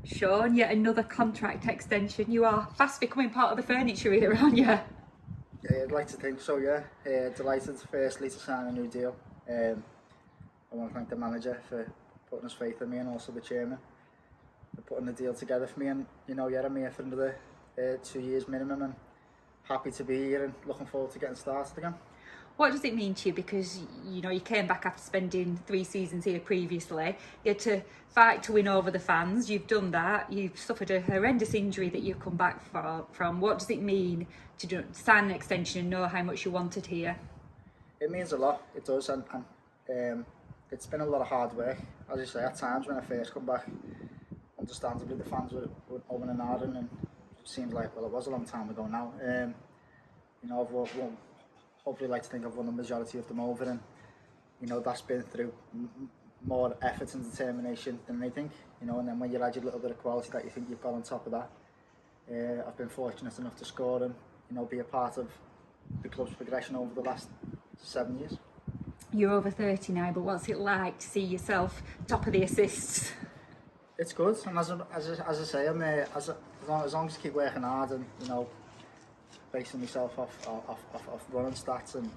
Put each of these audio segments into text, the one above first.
Sean, yet another contract extension. You are fast becoming part of the furniture here, aren't you? Yeah, I'd like to think so, yeah. Delighted firstly to sign a new deal. I want to thank the manager for putting his faith in me, and also the chairman for putting the deal together for me. And yeah, I'm here for another 2 years minimum, and happy to be here and looking forward to getting started again. What does it mean to you? Because you came back after spending 3 seasons here previously. You had to fight to win over the fans. You've done that. You've suffered a horrendous injury that you've come back from. What does it mean to sign an extension and know how much you wanted here? It means a lot. It does, and it's been a lot of hard work. As you say, at times when I first come back, understandably the fans were over and ardent, and it seemed like, well, it was a long time ago now. I've won, hopefully like to think I've won the majority of them over, and that's been through more effort and determination than anything. And then when you add your little bit of quality that you think you've got on top of that, I've been fortunate enough to score and be a part of the club's progression over the last 7 years. You're over 30 now, but what's it like to see yourself top of the assists? It's good, and as I say, I'm as long as I keep working hard and basing myself off running stats, and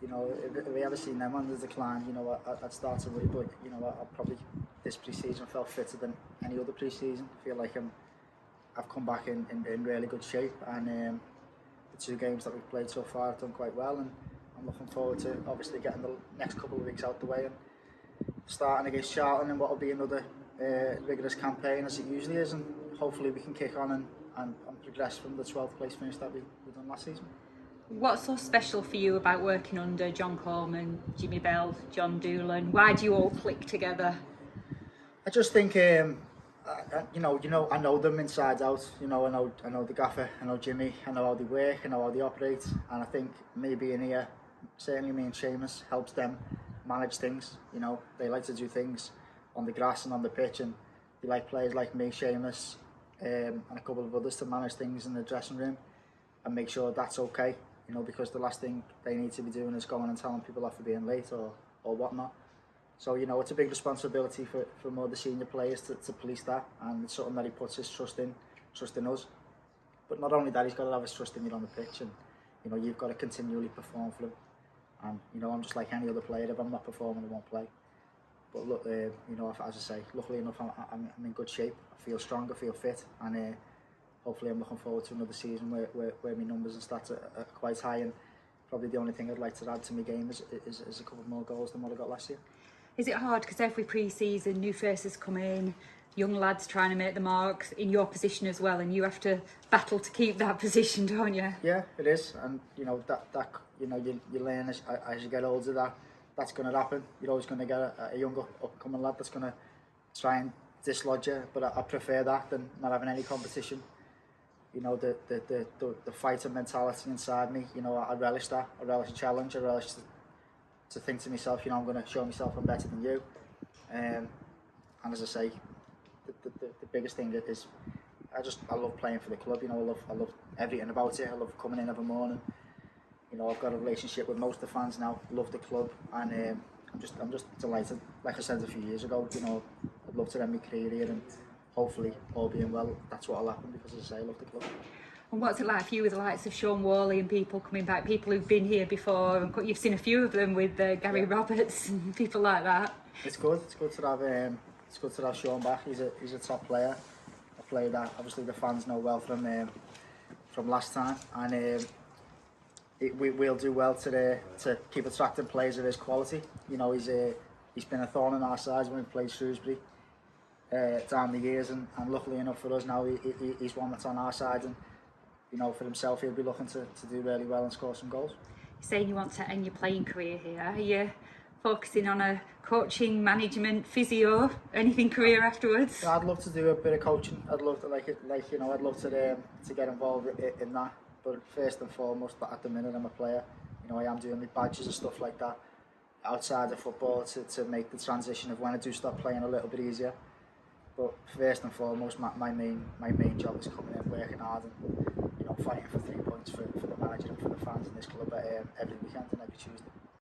if we ever seen them on the decline, I'd start to worry. But I probably this pre-season felt fitter than any other pre-season. I feel like I've come back in really good shape, and the 2 games that we've played so far I've done quite well, and I'm looking forward to obviously getting the next couple of weeks out the way and starting against Charlton in what will be another rigorous campaign as it usually is, and hopefully we can kick on and progress from the 12th place finish that we done last season. What's so special for you about working under John Coleman, Jimmy Bell, John Doolan? Why do you all click together? I just think I know them inside out. I know the gaffer, I know Jimmy, I know how they work, I know how they operate, and I think me being here, certainly me and Seamus, helps them manage things. They like to do things on the grass and on the pitch, and they like players like me, Seamus, and a couple of others to manage things in the dressing room and make sure that's okay. Because the last thing they need to be doing is going and telling people off for being late or whatnot. So it's a big responsibility for more of the senior players to police that, and it's something that he puts his trust in us. But not only that, he's got to have his trust in you on the pitch, and you've got to continually perform for him. And I'm just like any other player. If I'm not performing, I won't play. But look, as I say, luckily enough, I'm in good shape. I feel strong, I feel fit, and hopefully I'm looking forward to another season where my numbers and stats are quite high, and probably the only thing I'd like to add to my game is a couple more goals than what I got last year. Is it hard because every pre-season new faces come in, young lads trying to make the marks in your position as well, and you have to battle to keep that position, don't you? Yeah, it is, and that you learn as you get older that's going to happen. You're always going to get a younger upcoming lad that's going to try and dislodge you, but I prefer that than not having any competition. The fighter mentality inside me, I relish that. I relish a challenge. I relish to think to myself, I'm going to show myself I'm better than you. And as I say, the biggest thing is I love playing for the club. I love everything about it. I love coming in every morning. I've got a relationship with most of the fans now. Love the club, and I'm just delighted. Like I said a few years ago, I'd love to end my career here, and hopefully, all being well, that's what'll happen, because as I say, I love the club. And what's it like for you with the likes of Sean Worley and people coming back, people who've been here before, and you've seen a few of them with Gary Roberts and people like that? It's good. It's good to have Sean back. He's a top player, a player that obviously the fans know well from last time, and we'll do well to keep attracting players of his quality. He's been a thorn in our sides when we played Shrewsbury down the years, and luckily enough for us now, he's one that's on our side, and for himself he'll be looking to do really well and score some goals. You're saying you want to end your playing career here. Are you focusing on a coaching, management, physio, anything career afterwards? I'd love to do a bit of coaching. I'd love to I'd love to get involved in that. But first and foremost, at the minute I'm a player. I am doing my badges and stuff like that outside of football to make the transition of when I do stop playing a little bit easier. But first and foremost, my main job is coming in, working hard, and fighting for 3 points for the manager and for the fans in this club every weekend and every Tuesday.